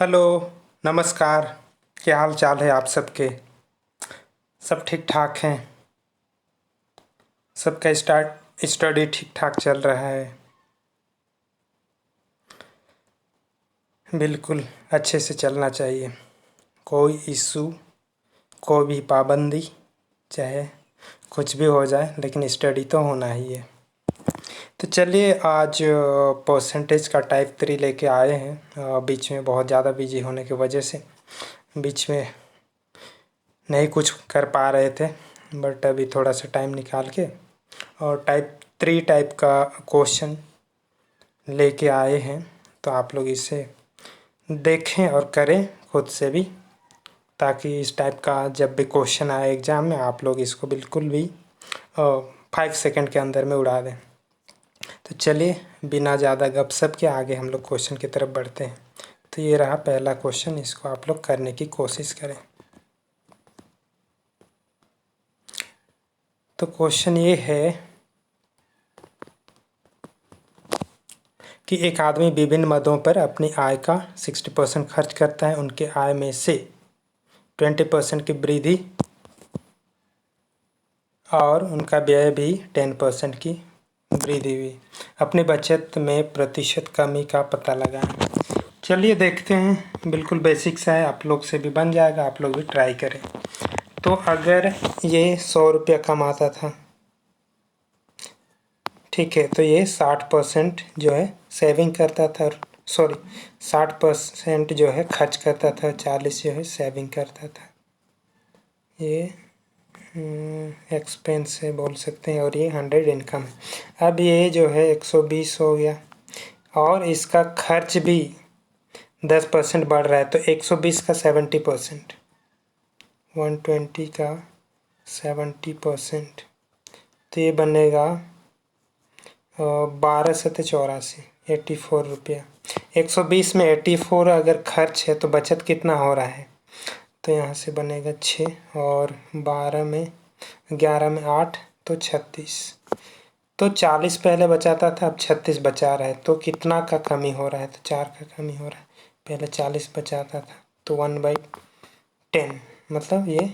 Hello, नमस्कार। क्या हाल चाल है आप सबके? सब ठीक ठाक हैं? सबका स्टडी ठीक ठाक चल रहा है? बिल्कुल अच्छे से चलना चाहिए। कोई इशू, कोई भी पाबंदी, चाहे कुछ भी हो जाए, लेकिन स्टडी तो होना ही है। तो चलिए, आज परसेंटेज का टाइप 3 लेके आए हैं। बीच में बहुत ज़्यादा बिजी होने की वजह से बीच में नहीं कुछ कर पा रहे थे, बट अभी थोड़ा सा टाइम निकाल के और टाइप 3 टाइप का क्वेश्चन लेके आए हैं। तो आप लोग इसे देखें और करें खुद से भी, ताकि इस टाइप का जब भी क्वेश्चन आए एग्ज़ाम में आप लोग इसको बिल्कुल भी 5 सेकंड के अंदर में उड़ा दें। तो चलिए, बिना ज़्यादा गपशप के आगे हम लोग क्वेश्चन की तरफ बढ़ते हैं। तो ये रहा पहला क्वेश्चन, इसको आप लोग करने की कोशिश करें। तो क्वेश्चन ये है कि एक आदमी विभिन्न मदों पर अपनी आय का 60% खर्च करता है। उनके आय में से 20% की वृद्धि और उनका व्यय भी 10% की वृद्धि हुई। अपनी बचत में प्रतिशत कमी का पता लगाएं। चलिए देखते हैं। बिल्कुल बेसिक सा है, आप लोग से भी बन जाएगा, आप लोग भी ट्राई करें। तो अगर ये 100 रुपया कमाता था, ठीक है, तो ये 60% जो है सेविंग करता था, सॉरी 60% जो है खर्च करता था, 40 जो है सेविंग करता था। ये एक्सपेंस से बोल सकते हैं, और ये 100 इनकम है। अब ये जो है 120 हो गया, और इसका खर्च भी 10% बढ़ रहा है। तो 120 का 70%, 120 का 70%, तो ये बनेगा 1284, 84 रुपया। 120 में 84 अगर खर्च है तो बचत कितना हो रहा है? तो यहाँ से बनेगा 6, और 11 में 8, तो 36। तो 40 पहले बचाता था, अब 36 बचा रहा है। तो कितना का कमी हो रहा है? तो 4 का कमी हो रहा है। पहले 40 बचाता था, तो 1/10, मतलब ये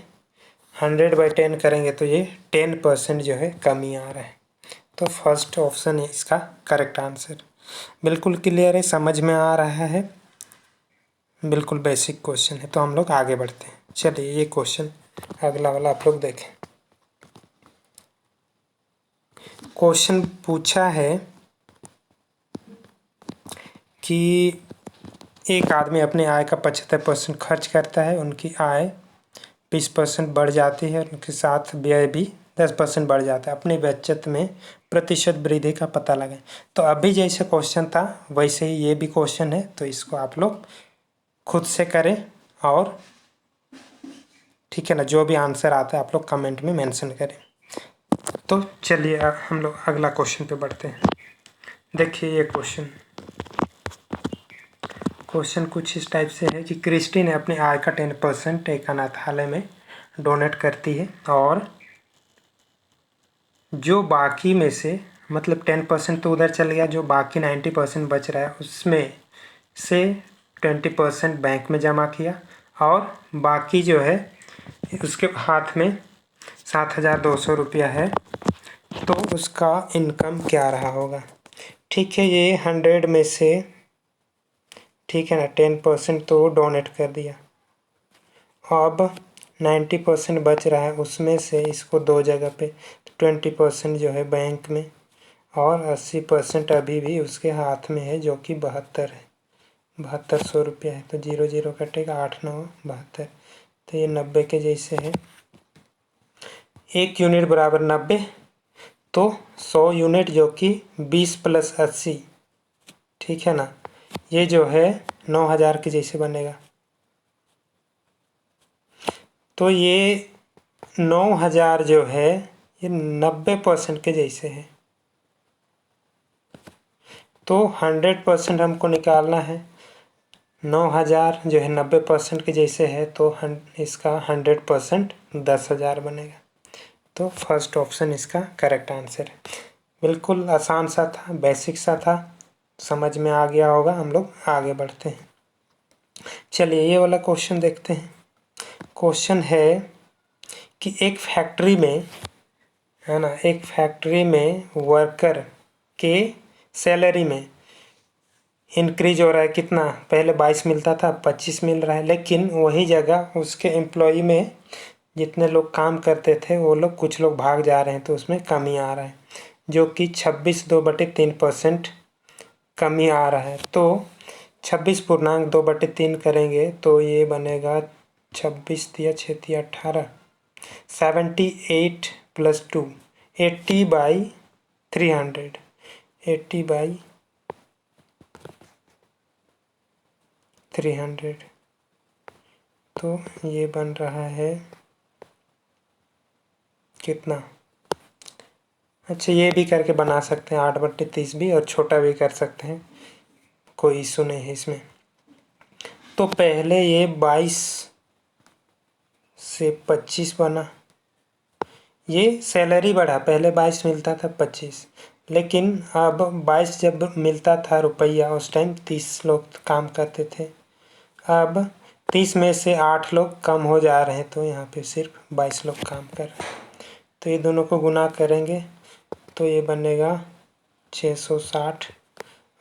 100/10 करेंगे तो ये 10% जो है कमी आ रहा है। तो फर्स्ट ऑप्शन है इसका करेक्ट आंसर। बिल्कुल क्लियर है, समझ में आ रहा है, बिल्कुल बेसिक क्वेश्चन है। तो हम लोग आगे बढ़ते हैं। चलिए, ये क्वेश्चन अगला वाला आप लोग देखें। क्वेश्चन पूछा है कि एक आदमी अपने आय का 75% खर्च करता है, उनकी आय 20% बढ़ जाती है, उनके साथ व्यय भी 10% बढ़ जाता है। अपनी बचत में प्रतिशत वृद्धि का पता लगाएं। तो अभी जैसे क्वेश्चन था वैसे ही ये भी क्वेश्चन है। तो इसको आप लोग खुद से करें, और ठीक है ना, जो भी आंसर आता है आप लोग कमेंट में मेंशन करें। तो चलिए अब हम लोग अगला क्वेश्चन पे बढ़ते हैं। देखिए ये क्वेश्चन कुछ इस टाइप से है कि क्रिस्टी ने अपने आय का 10% एक अनाथालय में डोनेट करती है, और जो बाकी में से, मतलब 10% तो उधर चल गया, जो बाकी 90% बच रहा है उसमें से 20% बैंक में जमा किया, और बाकी जो है उसके हाथ में 7,200 रुपया है। तो उसका इनकम क्या रहा होगा? ठीक है, ये 100 में से, ठीक है ना, 10% तो डोनेट कर दिया। अब 90% बच रहा है, उसमें से इसको दो जगह पे 20% जो है बैंक में, और 80% अभी भी उसके हाथ में है, जो कि 72 है, 7200 रुपया है। तो 0 0 कटेगा, 8 9 72, तो ये 90 के जैसे है। 1 यूनिट बराबर 90, तो 100 यूनिट जो कि 20 + 80, ठीक है ना, ये जो है 9000 के जैसे बनेगा। तो ये 9000 जो है ये 90% के जैसे है। तो 100% हमको निकालना है। 9000 जो है 90% के जैसे है, तो इसका 100% 10,000 बनेगा। तो फर्स्ट ऑप्शन इसका करेक्ट आंसर है। बिल्कुल आसान सा था, बेसिक सा था, समझ में आ गया होगा। हम लोग आगे बढ़ते हैं। चलिए ये वाला क्वेश्चन देखते हैं। क्वेश्चन है कि एक फैक्ट्री में, है ना, एक फैक्ट्री में वर्कर के सैलरी में इंक्रीज हो रहा है कितना, पहले 22 मिलता था, 25 मिल रहा है, लेकिन वही जगह उसके एम्प्लॉय में जितने लोग काम करते थे वो लोग, कुछ लोग भाग जा रहे हैं, तो उसमें कमी आ रहा है, जो कि 26/2/3% कमी आ रहा है। तो 26/2/3 करेंगे तो ये बनेगा 26 या 6 या 18, 78 + 2, 80/300, 80/300। तो ये बन रहा है कितना, अच्छा ये भी करके बना सकते हैं, 8/30 भी, और छोटा भी कर सकते हैं, कोई इशू नहीं है इसमें। तो पहले ये 22 से 25 बना, ये सैलरी बढ़ा, पहले 22 मिलता था 25, लेकिन अब 22 जब मिलता था रुपया, उस टाइम 30 लोग काम करते थे, अब 30 में से 8 लोग कम हो जा रहे हैं, तो यहाँ पे सिर्फ 22 लोग काम कर रहे हैं। तो ये दोनों को गुना करेंगे तो ये बनेगा 660,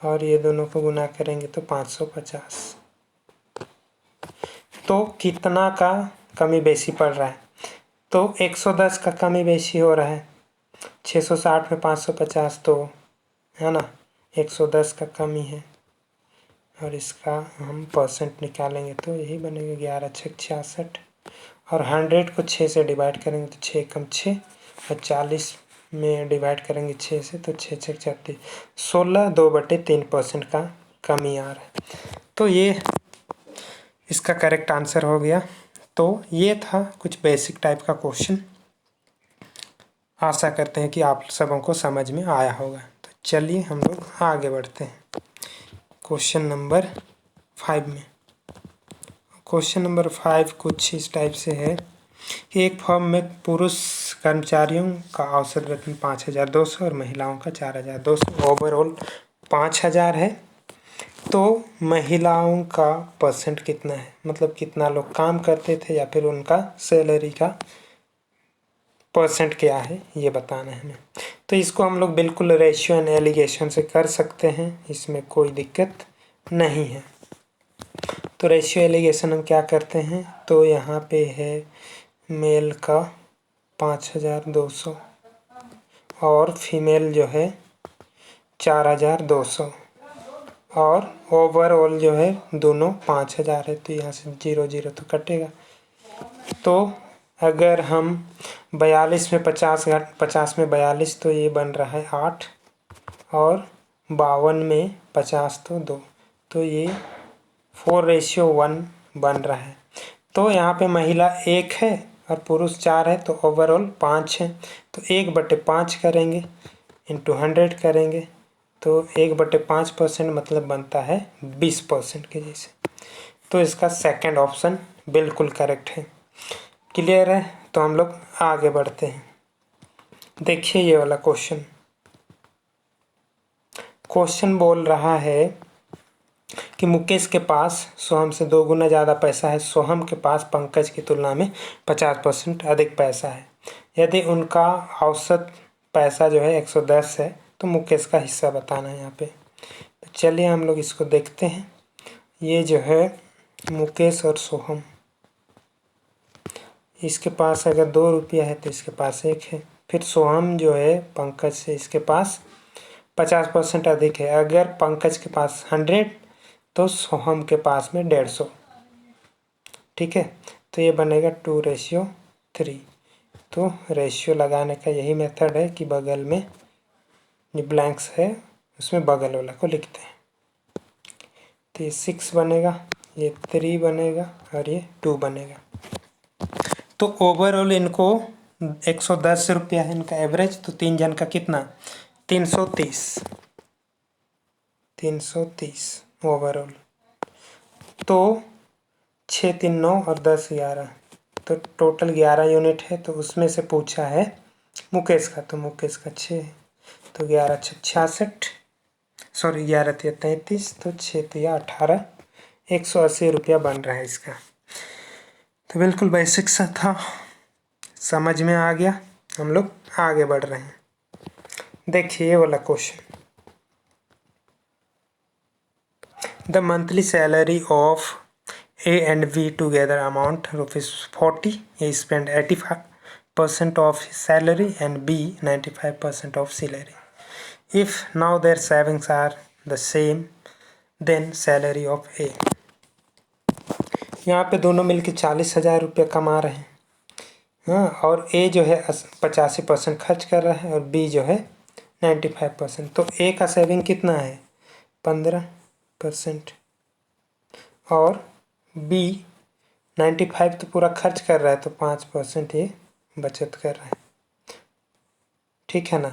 और ये दोनों को गुना करेंगे तो 550। तो कितना का कमी बेशी पड़ रहा है, तो 110 का कमी बेशी हो रहा है, 660 में 550, तो है ना 110 का कमी है, और इसका हम परसेंट निकालेंगे तो यही बनेगा 11×6 = 66, और 100 को 6 से डिवाइड करेंगे तो 6 कम 6, और 40 में डिवाइड करेंगे 6 से तो 6×6 = 36, 16/2/3% का कमी आ रहा है। तो ये इसका करेक्ट आंसर हो गया। तो ये था कुछ बेसिक टाइप का क्वेश्चन, आशा करते हैं कि आप सबों को समझ में आया होगा। तो चलिए हम लोग आगे बढ़ते हैं क्वेश्चन नंबर 5 में। क्वेश्चन नंबर 5 कुछ इस टाइप से है कि एक फर्म में पुरुष कर्मचारियों का औसत वेतन 5,200 और महिलाओं का 4,200, ओवरऑल 5,000 है। तो महिलाओं का परसेंट कितना है, मतलब कितना लोग काम करते थे, या फिर उनका सैलरी का परसेंट क्या है, ये बताना है हमें। तो इसको हम लोग बिल्कुल रेशियो एंड एलिगेशन से कर सकते हैं, इसमें कोई दिक्कत नहीं है। तो रेशियो एलिगेशन हम क्या करते हैं, तो यहाँ पे है मेल का 5,200 और फीमेल जो है 4,200, और ओवरऑल जो है दोनों 5,000 है, तो यहाँ से 0 तो कटेगा। तो अगर हम 42 में 50 में 42, तो ये बन रहा है 8, और 52 में 50 तो 2, तो ये 4:1 बन रहा है। तो यहाँ पे महिला 1 है और पुरुष 4 है, तो ओवरऑल 5 है, तो 1/5 करेंगे, इंटू 100 करेंगे, तो 1/5% मतलब बनता है 20% के जैसे। तो इसका सेकंड ऑप्शन बिल्कुल करेक्ट है। क्लियर है, तो हम लोग आगे बढ़ते हैं। देखिए ये वाला क्वेश्चन, क्वेश्चन बोल रहा है कि मुकेश के पास सोहम से 2 गुना ज़्यादा पैसा है, सोहम के पास पंकज की तुलना में 50% अधिक पैसा है। यदि उनका औसत पैसा जो है 110 है, तो मुकेश का हिस्सा बताना है यहाँ पे। तो चलिए हम लोग इसको देखते हैं। ये जो है मुकेश और सोहम, इसके पास अगर 2 रुपया है तो इसके पास 1 है। फिर सोहम जो है पंकज से, इसके पास 50% अधिक है। अगर पंकज के पास 100 तो सोहम के पास में 150, ठीक है। तो ये बनेगा 2:3। तो रेशियो लगाने का यही मेथड है कि बगल में जो ब्लैंक्स है उसमें बगल वाला को लिखते हैं। तो ये 6 बनेगा, ये 3 बनेगा, और ये 2 बनेगा। तो ओवरऑल इनको 110 रुपया है इनका एवरेज, तो 3 जन का कितना, 330 ओवरऑल। तो 6 3 9 और 10 11, तो टोटल 11 यूनिट है। तो उसमें से पूछा है मुकेश का, तो मुकेश का 6 है, तो 11×6 = 66, सॉरी 11×3 = 33, तो 6×3 = 18, 180 रुपया बन रहा है इसका। तो बिल्कुल बेसिक सा था, समझ में आ गया। हम लोग आगे बढ़ रहे हैं। देखिए ये वाला question, the monthly salary of A and B together amount ₹40. He spent 85% of his salary and B 95% of salary. If now their savings are the same, then salary of A. यहाँ पे दोनों मिलके 40,000 रुपये कमा रहे हैं, हाँ, और A जो है 85% खर्च कर रहा है और B जो है 95%। तो A का सेविंग कितना है? 15%, और B 95 तो पूरा खर्च कर रहा है, तो 5% ये बचत कर रहा है, ठीक है ना।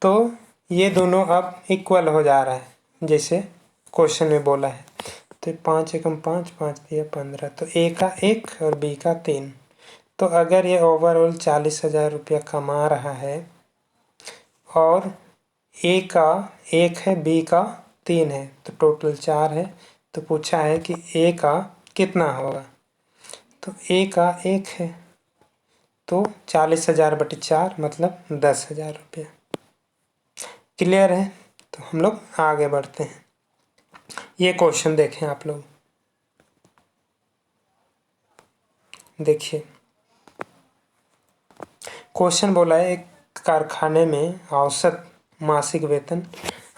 तो ये दोनों अब इक्वल हो जा रहा है, जैसे क्वेश्चन में बोला है। तो 5 एकम 5, 5 दिया 15, तो A का 1 और B का 3। तो अगर ये ओवरऑल 40,000 रुपया कमा रहा है और A का 1 है, B का 3 है, तो टोटल 4 है। तो पूछा है कि A का कितना होगा, तो A का 1 है, तो 40,000 बटे 4 मतलब 10,000 रुपया। क्लियर है? तो हम लोग आगे बढ़ते हैं। ये क्वेश्चन देखें आप लोग, देखिए क्वेश्चन बोला है, एक कारखाने में औसत मासिक वेतन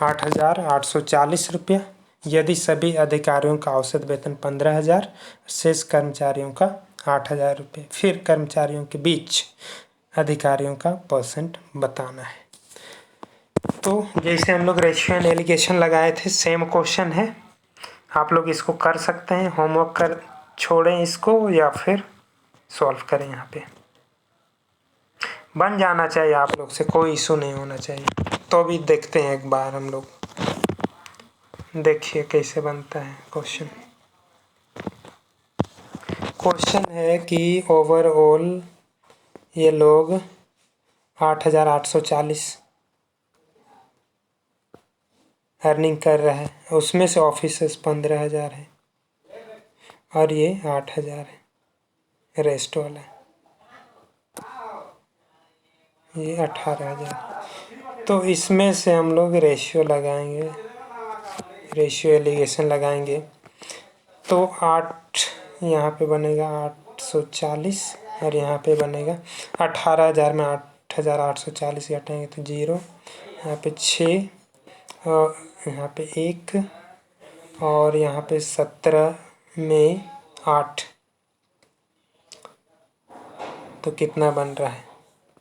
8,840 रुपया, यदि सभी अधिकारियों का औसत वेतन 15,000, शेष कर्मचारियों का 8,000 रुपये, फिर कर्मचारियों के बीच अधिकारियों का परसेंट बताना है। तो जैसे हम लोग रेशियो एंड एलिगेशन लगाए थे, सेम क्वेश्चन है। आप लोग इसको कर सकते हैं, होमवर्क कर छोड़ें इसको या फिर सॉल्व करें। यहाँ पे बन जाना चाहिए आप लोग से, कोई इशू नहीं होना चाहिए। तो अभी देखते हैं एक बार हम लोग, देखिए कैसे बनता है क्वेश्चन। क्वेश्चन है कि ओवरऑल ये लोग 8,840 अर्निंग कर रहा है, उसमें से ऑफिसर्स 15,000 है और ये 8,000 है, रेस्ट वाला ये 18,000। तो इसमें से हम लोग रेशियो लगाएंगे, रेशियो एलिगेशन लगाएंगे। तो 8 यहाँ पे बनेगा 840 और यहाँ पे बनेगा 18,000 में 8,840 घटाएंगे तो 0, यहाँ पे 6 और यहाँ पे 1 और यहाँ पे 17 में 8, तो कितना बन रहा है?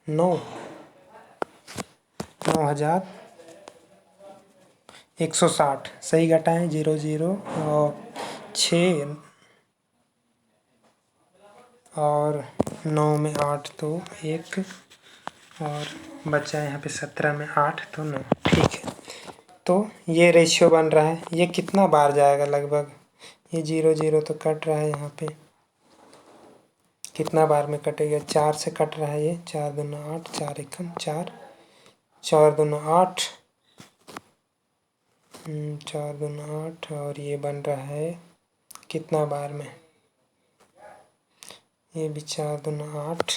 9,160। सही घटाएं, 0 0 और 6 और 9 में 8 तो 1 और बचा यहाँ पे 17 में 8 तो 9, ठीक है। तो ये रेशियो बन रहा है। ये कितना बार जाएगा लगभग? ये 0 0 तो कट रहा है, यहाँ पे कितना बार में कटेगा? 4 से कट रहा है ये, 4 दूना 8, 4 एकम 4, 4 दूना 8, 4 दूना 8 और ये बन रहा है कितना बार में? ये भी 4 दूना 8,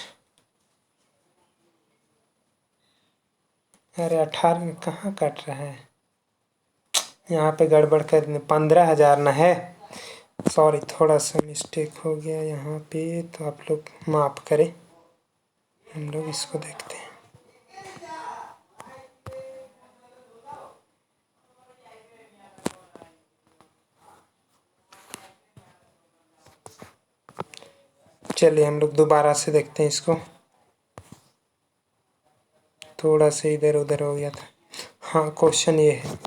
अरे 18 में कहाँ कट रहा है? यहाँ पे गड़बड़ कर दें, 15,000 ना है, सॉरी थोड़ा सा मिस्टेक हो गया यहाँ पे, तो आप लोग माफ़ करें। हम लोग इसको देखते हैं। चलिए हम लोग दोबारा से देखते हैं इसको, थोड़ा सा इधर उधर हो गया था। हाँ, क्वेश्चन ये है,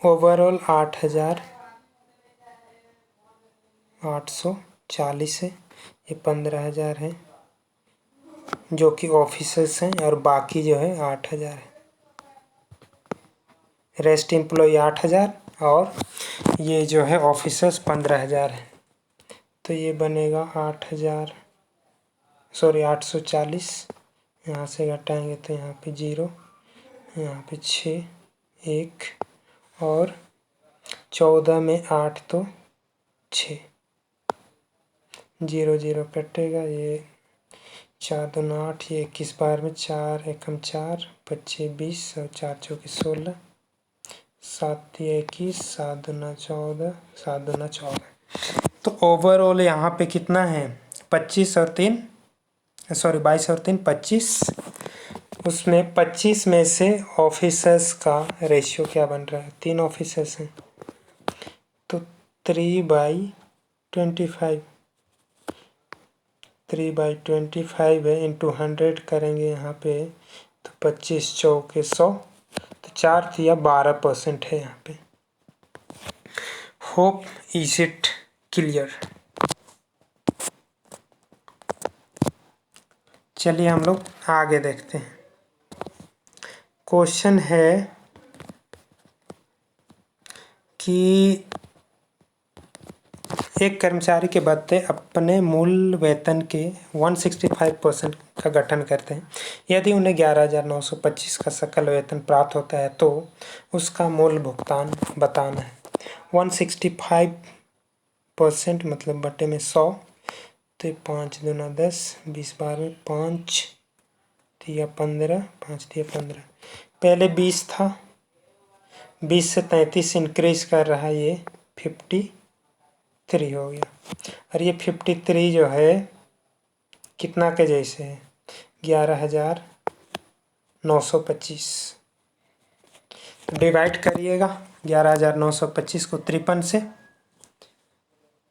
ओवरऑल 8,840 है, ये 15,000 है जो कि ऑफिसर्स हैं और बाकी जो है 8,000 है, रेस्ट एम्प्लॉय 8,000 और ये जो है ऑफिसर्स 15,000 है। तो ये बनेगा 840, यहाँ से घटाएंगे तो यहाँ पे 0, यहाँ पे 6, 1 और 14 में 8 तो 6, 0 0 कटेगा, ये 4 दूना 8, ये 21 बार में 4 एकम 4, 25 20 और 4 चौके 16, 7 21, 7 दूना 14, 7 दूना 14। तो ओवरऑल यहाँ पे कितना है, 25 और 3 सॉरी 22 और 3 25। उसमें 25 में से ऑफिसर्स का रेशियो क्या बन रहा है, 3 ऑफिसर्स हैं तो 3/25, 3/25 है, इंटू 100 करेंगे यहाँ पे तो 25 चौके 100, तो 4 या 12% है यहाँ पे। Hope is it clear. चलिए हम लोग आगे देखते हैं। क्वेश्चन है कि एक कर्मचारी के भत्ते अपने मूल वेतन के 165% का गठन करते हैं। यदि उन्हें 11,925 का सकल वेतन प्राप्त होता है तो उसका मूल भुगतान बताना है। 165% मतलब बटे में 100, तो 5 दूना 10, 20 बार में 5 तिया 15, 5 तिया 15। पहले 20 था, 20 से 33 इंक्रीज कर रहा है, ये 53 हो गया। और ये 53 जो है कितना के जैसे है, 11,925। डिवाइड करिएगा 11,925 को 53 से,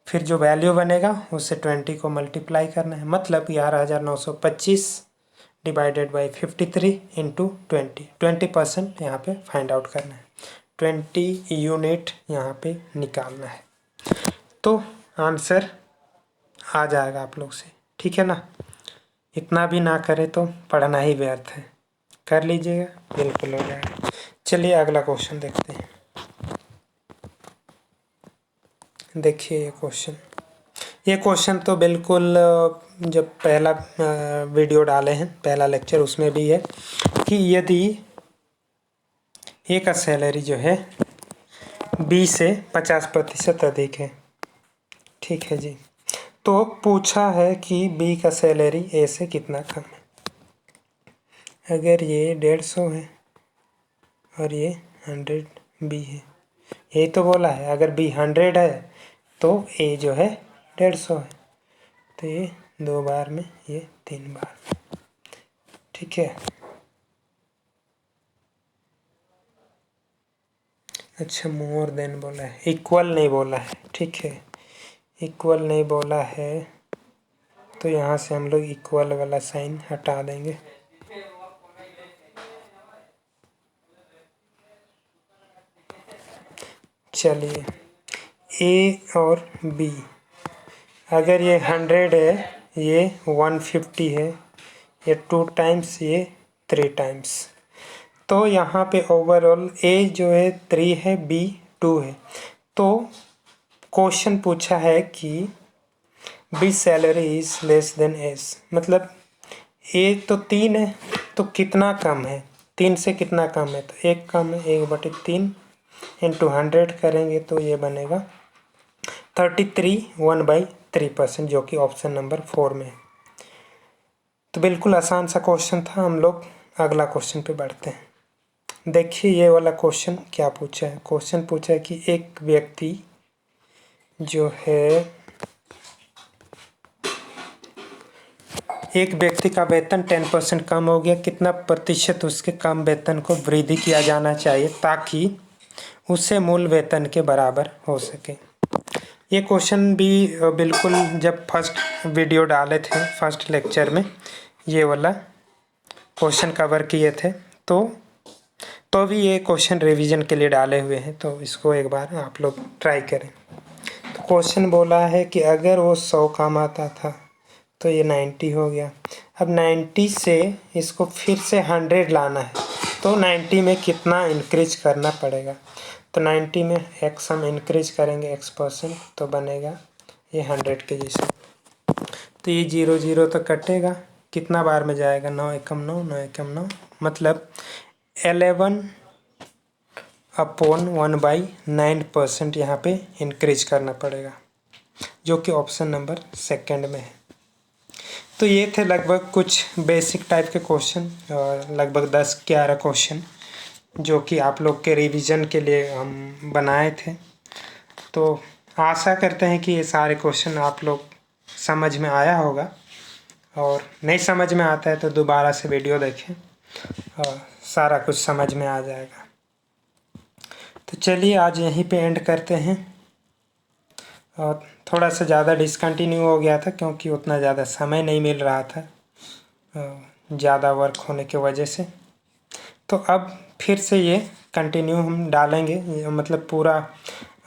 फिर जो वैल्यू बनेगा उससे 20 को मल्टीप्लाई करना है। मतलब 11,925 डिवाइडेड बाई 53 इंटू 20% यहाँ पे फाइंड आउट करना है, 20 यूनिट यहाँ पे निकालना है। तो आंसर आ जाएगा आप लोग से, ठीक है ना। इतना भी ना करे तो पढ़ना ही व्यर्थ है, कर लीजिएगा बिल्कुल हो जाएगा। चलिए अगला क्वेश्चन देखते हैं। देखिए ये क्वेश्चन तो बिल्कुल जब पहला वीडियो डाले हैं, पहला लेक्चर, उसमें भी है कि यदि ए का सैलरी जो है बी से 50% अधिक है, ठीक है जी, तो पूछा है कि बी का सैलरी ए से कितना कम है। अगर ये 150 है और ये 100 बी है, यही तो बोला है, अगर बी 100 है तो ए जो है 150 है, तो ये 2 बार में, ये 3 बार में, ठीक है। अच्छा मोर देन बोला है, इक्वल नहीं बोला है, ठीक है, इक्वल नहीं बोला है तो यहाँ से हम लोग इक्वल वाला साइन हटा देंगे। चलिए ए और बी, अगर ये 100 है, ये 150 है, ये 2 टाइम्स, ये 3 टाइम्स, तो यहाँ पे ओवरऑल ए जो है 3 है, बी 2 है। तो क्वेश्चन पूछा है कि B salary is less than S, मतलब ए तो 3 है तो कितना कम है, 3 से कितना कम है, तो 1 कम है, 1/3 इंटू 100 करेंगे तो ये बनेगा 33, 1/3%, जो कि ऑप्शन नंबर 4 में है। तो बिल्कुल आसान सा क्वेश्चन था। हम लोग अगला क्वेश्चन पे बढ़ते हैं। देखिए ये वाला क्वेश्चन क्या पूछा है। क्वेश्चन पूछा है कि एक व्यक्ति जो है, एक व्यक्ति का वेतन 10% कम हो गया, कितना प्रतिशत उसके कम वेतन को वृद्धि किया जाना चाहिए ताकि उससे मूल वेतन के बराबर हो सके। ये क्वेश्चन भी बिल्कुल जब फर्स्ट वीडियो डाले थे, फर्स्ट लेक्चर में ये वाला क्वेश्चन कवर किए थे, तो भी ये क्वेश्चन रिवीजन के लिए डाले हुए हैं, तो इसको एक बार आप लोग ट्राई करें। तो क्वेश्चन बोला है कि अगर वो 100 कमाता था तो ये 90 हो गया। अब 90 से इसको फिर से 100 लाना है, तो 90 में कितना इंक्रीज करना पड़ेगा, तो 90 में x हम इंक्रीज करेंगे x%, तो बनेगा ये 100 के जैसे। तो ये 0 0 तो कटेगा, कितना बार में जाएगा, 9 एकम 9, 9 एकम 9, मतलब 11 अपॉन 1/9% यहाँ पे इंक्रीज करना पड़ेगा, जो कि ऑप्शन नंबर सेकंड में है। तो ये थे लगभग कुछ बेसिक टाइप के क्वेश्चन और लगभग 10-11 क्वेश्चन जो कि आप लोग के रिवीजन के लिए हम बनाए थे। तो आशा करते हैं कि ये सारे क्वेश्चन आप लोग समझ में आया होगा, और नहीं समझ में आता है तो दोबारा से वीडियो देखें और सारा कुछ समझ में आ जाएगा। तो चलिए आज यहीं पे एंड करते हैं। और थोड़ा सा ज़्यादा डिसकंटिन्यू हो गया था क्योंकि उतना ज़्यादा समय नहीं मिल रहा था ज़्यादा वर्क होने की वजह से। तो अब फिर से ये कंटिन्यू हम डालेंगे, मतलब पूरा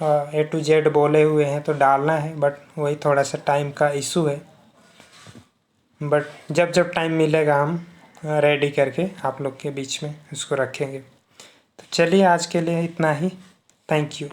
A to Z बोले हुए हैं तो डालना है, बट वही थोड़ा सा टाइम का इशू है। बट जब जब टाइम मिलेगा हम रेडी करके आप लोग के बीच में उसको रखेंगे। तो चलिए आज के लिए इतना ही। Thank you.